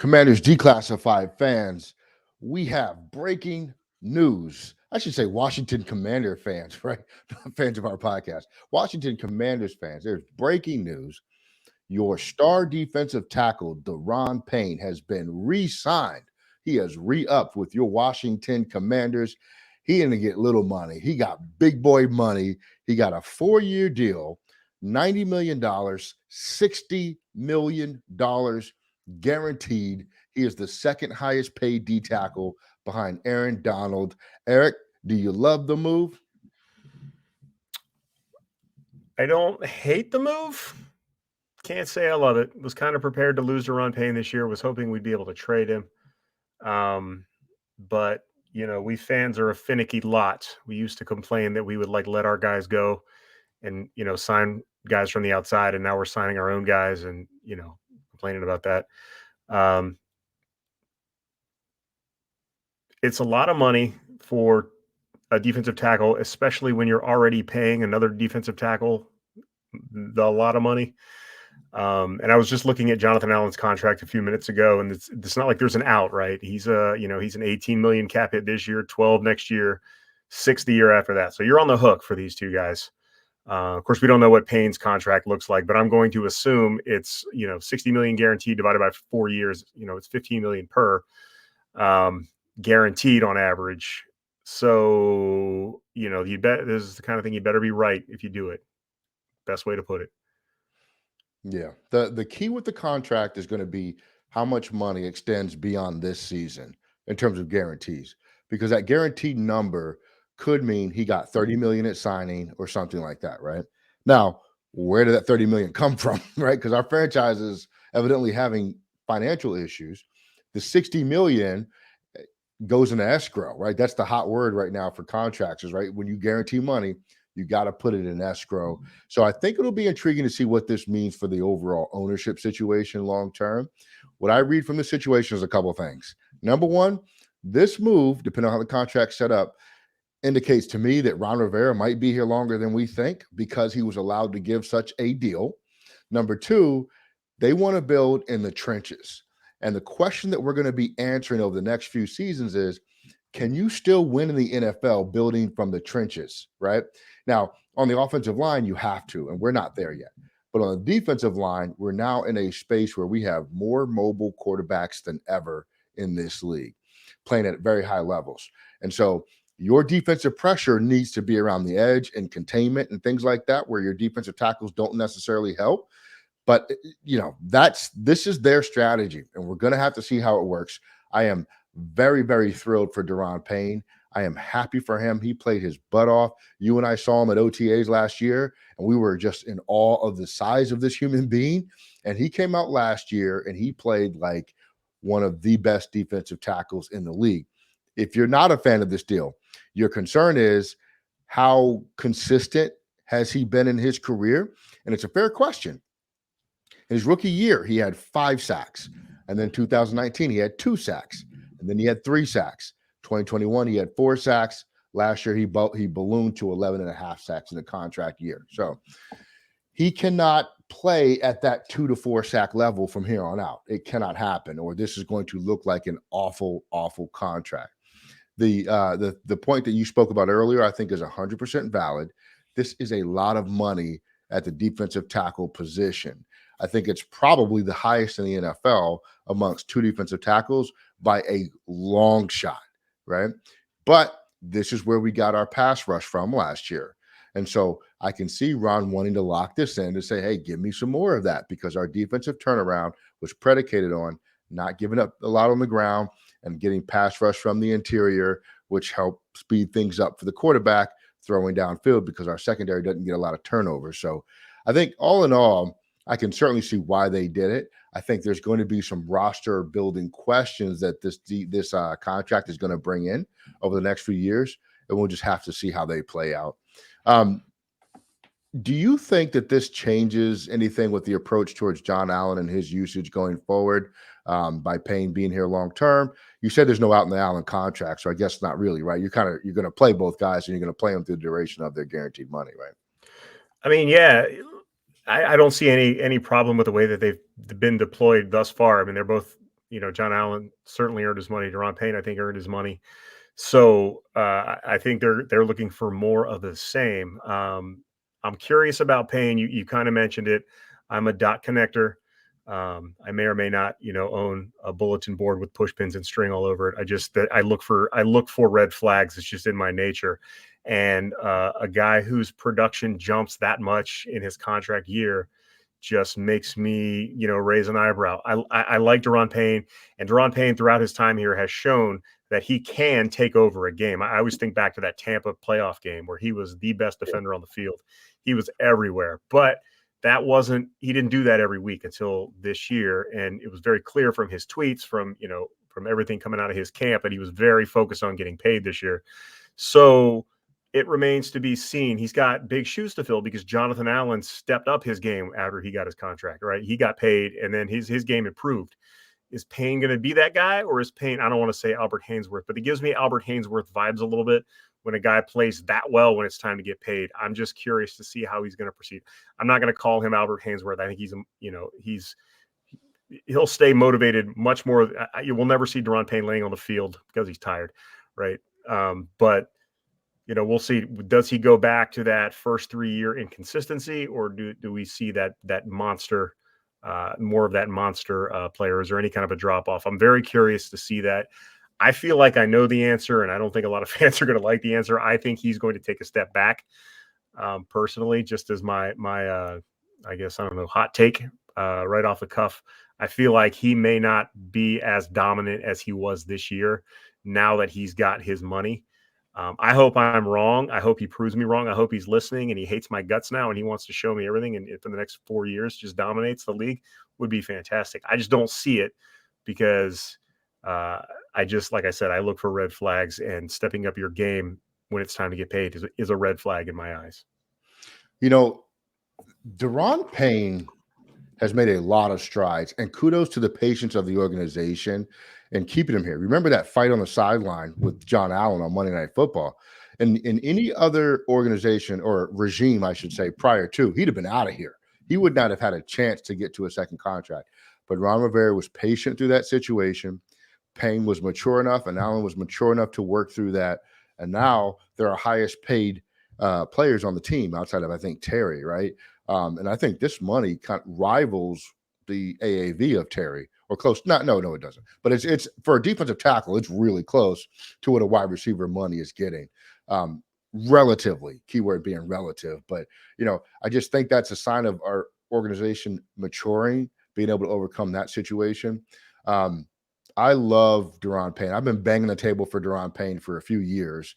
Commanders Declassified fans, we have breaking news. I should say Washington Commander fans, right? Fans of our podcast. Washington Commanders fans, there's breaking news. Your star defensive tackle, Daron Payne, has been re-signed. He has re-upped with your Washington Commanders. He didn't get little money. He got big boy money. He got a 4-year deal, $90 million, $60 million guaranteed. He is the second highest paid D tackle behind Aaron Donald. Eric, do you love the move? I don't hate the move. Can't say I love it. Was kind of prepared to lose Daron Payne this year. Was hoping we'd be able to trade him. But we fans are a finicky lot. We used to complain that we would let our guys go and sign guys from the outside, and now we're signing our own guys and complaining about that. It's a lot of money for a defensive tackle, especially when you're already paying another defensive tackle a lot of money. And I was just looking at Jonathan Allen's contract a few minutes ago, and it's not like there's an out, right? He's he's an 18 million cap hit this year, 12 next year, 6 the year after that. So you're on the hook for these two guys. Of course, we don't know what Payne's contract looks like, but I'm going to assume it's 60 million guaranteed divided by 4 years. It's 15 million per guaranteed on average. So you bet this is the kind of thing you better be right if you do it. Best way to put it. Yeah. The key with the contract is going to be how much money extends beyond this season in terms of guarantees, because that guaranteed number could mean he got 30 million at signing or something like that, right? Now, where did that 30 million come from, right? Because our franchise is evidently having financial issues. The 60 million goes into escrow, right? That's the hot word right now for contractors, right? When you guarantee money, you got to put it in escrow. So I think it'll be intriguing to see what this means for the overall ownership situation long term. What I read from the situation is a couple of things. Number one, this move, depending on how the contract's set up, indicates to me that Ron Rivera might be here longer than we think because he was allowed to give such a deal. Number two, they want to build in the trenches. And the question that we're going to be answering over the next few seasons is, can you still win in the NFL building from the trenches, right? Now, on the offensive line, you have to, and we're not there yet. But on the defensive line, we're now in a space where we have more mobile quarterbacks than ever in this league, playing at very high levels. And so your defensive pressure needs to be around the edge and containment and things like that, where your defensive tackles don't necessarily help. But this is their strategy, and we're going to have to see how it works. I am very, very thrilled for Daron Payne. I am happy for him. He played his butt off. You and I saw him at OTAs last year, and we were just in awe of the size of this human being. And he came out last year, and he played like one of the best defensive tackles in the league. If you're not a fan of this deal, your concern is how consistent has he been in his career? And it's a fair question. In his rookie year, he had 5 sacks. And then 2019, he had 2 sacks. And then he had 3 sacks. 2021, he had 4 sacks. Last year, he ballooned to 11.5 sacks in the contract year. So he cannot play at that 2 to 4 sack level from here on out. It cannot happen, or this is going to look like an awful, awful contract. The point that you spoke about earlier, I think, is 100% valid. This is a lot of money at the defensive tackle position. I think it's probably the highest in the NFL amongst 2 defensive tackles by a long shot, right? But this is where we got our pass rush from last year. And so I can see Ron wanting to lock this in to say, hey, give me some more of that, because our defensive turnaround was predicated on not giving up a lot on the ground and getting pass rush from the interior, which helped speed things up for the quarterback throwing downfield, because our secondary doesn't get a lot of turnovers. So I think all in all, I can certainly see why they did it. I think there's going to be some roster building questions that this contract is going to bring in over the next few years, and we'll just have to see how they play out. Do you think that this changes anything with the approach towards John Allen and his usage going forward, by Payne being here long term? You said there's no out in the Allen contract, so I guess not really, right? You're going to play both guys, and you're going to play them through the duration of their guaranteed money, right? I mean, yeah. I don't see any problem with the way that they've been deployed thus far. I mean, they're both John Allen certainly earned his money. Daron Payne, I think, earned his money. So I think they're looking for more of the same. I'm curious about Payne. You kind of mentioned it. I'm a dot connector. I may or may not, own a bulletin board with push pins and string all over it. I look for red flags. It's just in my nature. And a guy whose production jumps that much in his contract year just makes me, raise an eyebrow. I like Daron Payne, and Daron Payne throughout his time here has shown that he can take over a game. I always think back to that Tampa playoff game where he was the best defender on the field. He was everywhere, but he didn't do that every week until this year. And it was very clear from his tweets, from everything coming out of his camp, that he was very focused on getting paid this year. So it remains to be seen. He's got big shoes to fill because Jonathan Allen stepped up his game after he got his contract, right? He got paid and then his game improved. Is Payne going to be that guy, or is Payne, I don't want to say Albert Hainsworth, but it gives me Albert Hainsworth vibes a little bit when a guy plays that well when it's time to get paid. I'm just curious to see how he's going to proceed. I'm not going to call him Albert Hainsworth. I think he'll stay motivated much more. You will never see Daron Payne laying on the field because he's tired, right? But we'll see. Does he go back to that first 3-year inconsistency, or do we see that monster, more of that monster player? Is there any kind of a drop off? I'm very curious to see that. I feel like I know the answer, and I don't think a lot of fans are going to like the answer. I think he's going to take a step back, personally, just as my I guess, I don't know, hot take right off the cuff. I feel like he may not be as dominant as he was this year now that he's got his money. I hope I'm wrong. I hope he proves me wrong. I hope he's listening and he hates my guts now and he wants to show me everything. And for the next 4 years, just dominates the league, would be fantastic. I just don't see it because like I said, I look for red flags, and stepping up your game when it's time to get paid is a red flag in my eyes. Daron Payne has made a lot of strides, and kudos to the patience of the organization and keeping him here. Remember that fight on the sideline with John Allen on Monday Night Football? And in any other organization or regime, I should say, prior to, he'd have been out of here. He would not have had a chance to get to a second contract. But Ron Rivera was patient through that situation. Payne was mature enough, and Allen was mature enough to work through that. And now they're our highest paid players on the team outside of, I think, Terry, right? And I think this money kind of rivals the AAV of Terry, or close. No, it doesn't. But it's for a defensive tackle, it's really close to what a wide receiver money is getting. Relatively, keyword being relative. But I just think that's a sign of our organization maturing, being able to overcome that situation. I love Daron Payne. I've been banging the table for Daron Payne for a few years.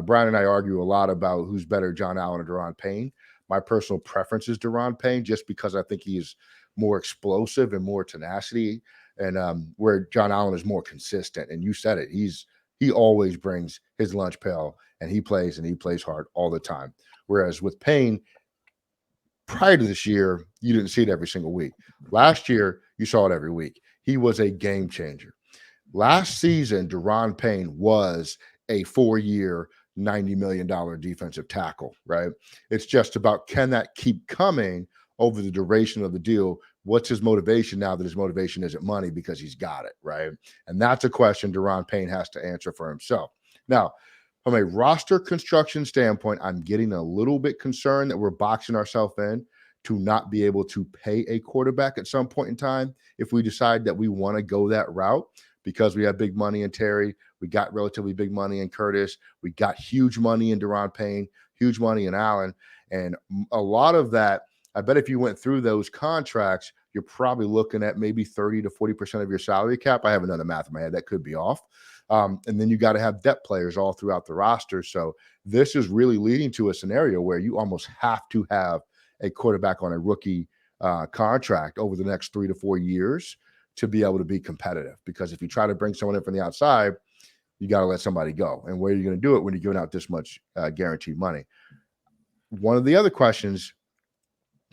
Brian and I argue a lot about who's better, John Allen or Daron Payne. My personal preference is Daron Payne, just because I think he's more explosive and more tenacity, and where John Allen is more consistent. And you said it; he always brings his lunch pail, and he plays hard all the time. Whereas with Payne, prior to this year, you didn't see it every single week. Last year, you saw it every week. He was a game changer. Last season, Daron Payne was a 4-year, $90 million defensive tackle, right? It's just about, can that keep coming over the duration of the deal? What's his motivation now that his motivation isn't money because he's got it, right? And that's a question Daron Payne has to answer for himself. Now, from a roster construction standpoint, I'm getting a little bit concerned that we're boxing ourselves in to not be able to pay a quarterback at some point in time if we decide that we want to go that route, because we have big money in Terry. We got relatively big money in Curtis. We got huge money in Daron Payne, huge money in Allen. And a lot of that, I bet if you went through those contracts, you're probably looking at maybe 30 to 40% of your salary cap. I haven't done the math in my head. That could be off. And then you got to have depth players all throughout the roster. So this is really leading to a scenario where you almost have to have a quarterback on a rookie contract over the next 3 to 4 years to be able to be competitive. Because if you try to bring someone in from the outside, you got to let somebody go. And where are you going to do it when you're giving out this much guaranteed money? One of the other questions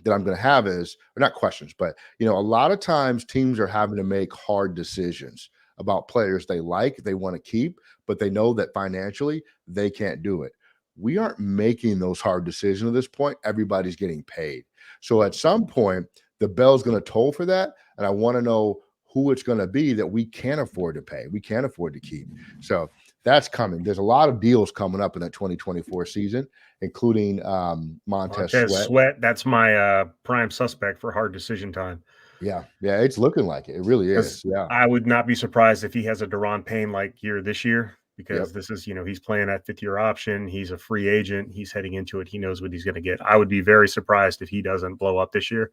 that I'm going to have is, or not questions, but a lot of times teams are having to make hard decisions about players they want to keep, but they know that financially they can't do it. We aren't making those hard decisions at this point. Everybody's getting paid. So at some point, the bell's going to toll for that. And I want to know who it's going to be that we can't afford to pay, we can't afford to keep. So that's coming. There's a lot of deals coming up in that 2024 season, including Montez Montez Sweat. Sweat, that's my prime suspect for hard decision time. Yeah, yeah, it's looking like it. It really Because is. Yeah. I would not be surprised if he has a Daron Payne like year this year, because Yep. this is, he's playing at fifth year option. He's a free agent. He's heading into it. He knows what he's going to get. I would be very surprised if he doesn't blow up this year.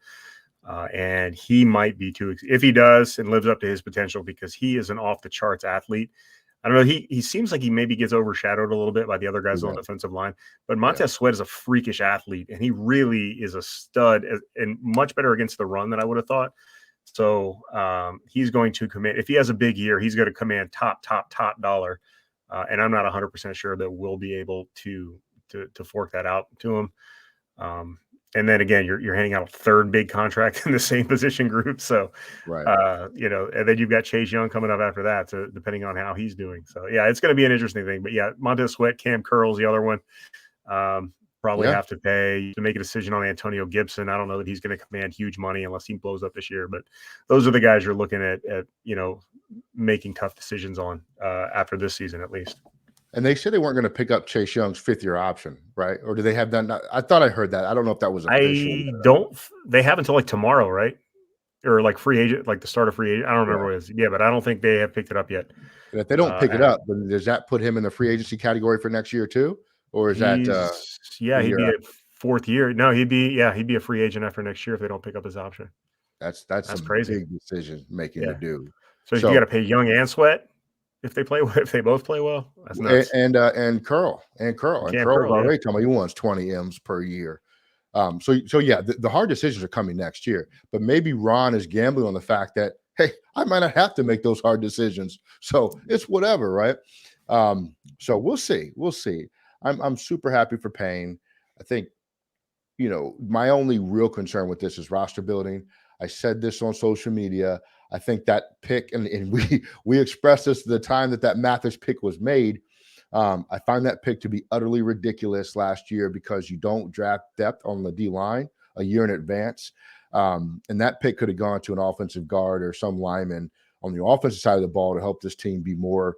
And he might be too, if he does and lives up to his potential, because he is an off the charts athlete. I don't know. He seems like he maybe gets overshadowed a little bit by the other guys on the defensive line, but Yeah. Montez Sweat is a freakish athlete, and he really is a stud and much better against the run than I would have thought. So he's going to command, if he has a big year, he's going to command top dollar. And I'm not 100% sure that we'll be able to fork that out to him. And then again, you're handing out a third big contract in the same position group. So, Right. and then you've got Chase Young coming up after that, so depending on how he's doing. So yeah, it's going to be an interesting thing. But yeah, Montez Sweat, Cam Curl's the other one. Probably Yeah. have to pay to make a decision on Antonio Gibson. I don't know that he's going to command huge money unless he blows up this year. But those are the guys you're looking at making tough decisions on after this season, at least. And they said they weren't going to pick up Chase Young's fifth-year option, right? Or do they have that? I thought I heard that. I don't know if that was official. They have until like tomorrow, right? Or like free agent, like the start of free agent. I don't remember what it is. Yeah, but I don't think they have picked it up yet. And if they don't pick it up, then does that put him in the free agency category for next year too? Or is that he'd be a fourth year. No, he'd be a free agent after next year if they don't pick up his option. That's some crazy. big decision making to do. So you got to pay Young and Sweat if they both play well. That's nuts. And Curl already told me he wants 20 M's per year. So yeah, the hard decisions are coming next year. But maybe Ron is gambling on the fact that, hey, I might not have to make those hard decisions. So it's whatever, right? So we'll see. I'm super happy for Payne. I think, my only real concern with this is roster building. I said this on social media. I think that pick, and we expressed this at the time that Mathis pick was made. I find that pick to be utterly ridiculous last year because you don't draft depth on the D line a year in advance. And that pick could have gone to an offensive guard or some lineman on the offensive side of the ball to help this team be more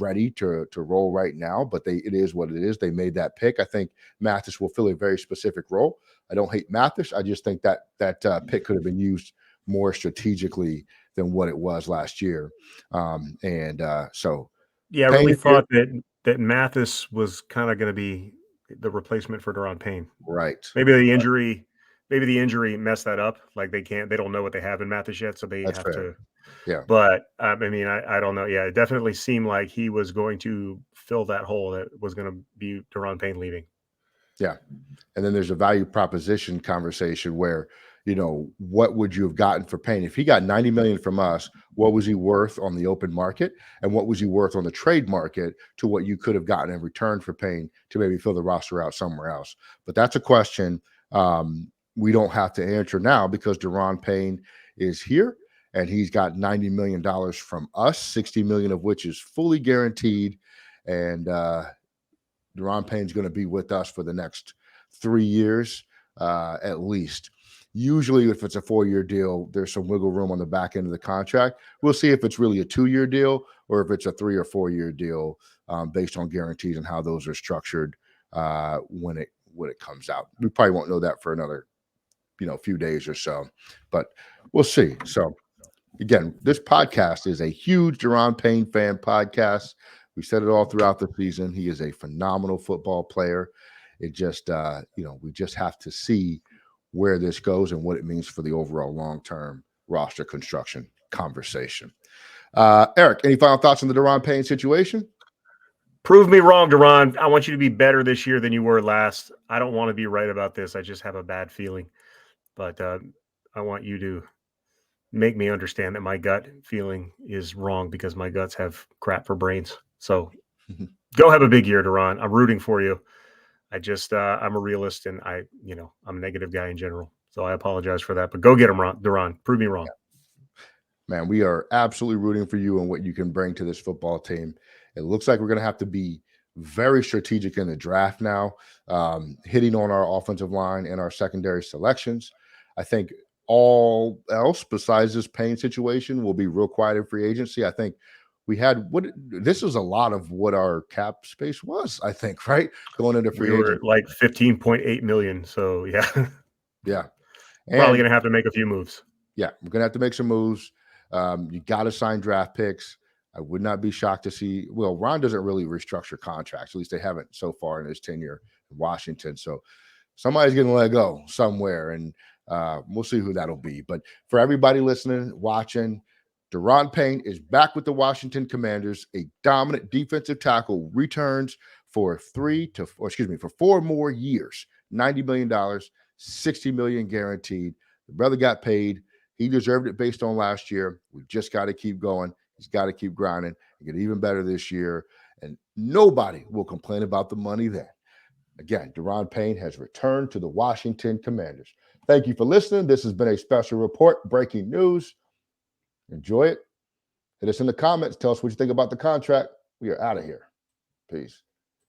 ready to roll right now. But it is what it is. They made that pick. I think Mathis will fill a very specific role. I don't hate Mathis. I just think that pick could have been used more strategically than what it was last year. So yeah, I really thought that Mathis was kind of going to be the replacement for Daron Payne. Right. Maybe the injury messed that up. Like they don't know what they have in Mathis yet, so they have to. Yeah. But I don't know. Yeah, it definitely seemed like he was going to fill that hole that was going to be Daron Payne leaving. Yeah. And then there's a value proposition conversation where, what would you have gotten for Payne? If he got $90 million from us, what was he worth on the open market? And what was he worth on the trade market to what you could have gotten in return for Payne to maybe fill the roster out somewhere else? But that's a question we don't have to answer now because Daron Payne is here and he's got $90 million from us, $60 million of which is fully guaranteed. And Daron Payne's going to be with us for the next 3 years at least. Usually, if it's a 4-year deal, there's some wiggle room on the back end of the contract. We'll see if it's really a 2-year deal or if it's a 3 or 4-year deal based on guarantees and how those are structured when it comes out. We probably won't know that for another few days or so, but we'll see. So again, this podcast is a huge Daron Payne fan podcast. We said it all throughout the season. He is a phenomenal football player. It just, we just have to see where this goes and what it means for the overall long-term roster construction conversation. Eric, any final thoughts on the Daron Payne situation? Prove me wrong, Daron. I want you to be better this year than you were last. I don't want to be right about this. I just have a bad feeling. But I want you to make me understand that my gut feeling is wrong because my guts have crap for brains. So go have a big year, Daron. I'm rooting for you. I'm a realist and I'm a negative guy in general. So I apologize for that, but go get him, Daron. Prove me wrong. Man, we are absolutely rooting for you and what you can bring to this football team. It looks like we're going to have to be very strategic in the draft now, hitting on our offensive line and our secondary selections. I think all else besides this Payne situation will be real quiet in free agency. I think we had what this was a lot of what our cap space was, I think, right? Going into We free were agent. at like 15.8 million. So yeah, Yeah. probably And gonna have to make a few moves. yeah, we're gonna have to make some moves. You got to sign draft picks. I would not be shocked to see. Well, Ron doesn't really restructure contracts. At least they haven't so far in his tenure in Washington. So somebody's getting let go somewhere, and we'll see who that'll be. But for everybody listening, watching, Daron Payne is back with the Washington Commanders. A dominant defensive tackle returns for for 4 more years, $90 million, $60 million guaranteed. The brother got paid. He deserved it based on last year. We just got to keep going. He's got to keep grinding and get even better this year. And nobody will complain about the money then. Again, Daron Payne has returned to the Washington Commanders. Thank you for listening. This has been a special report, breaking news. Enjoy it. Hit us in the comments. Tell us what you think about the contract. We are out of here. Peace.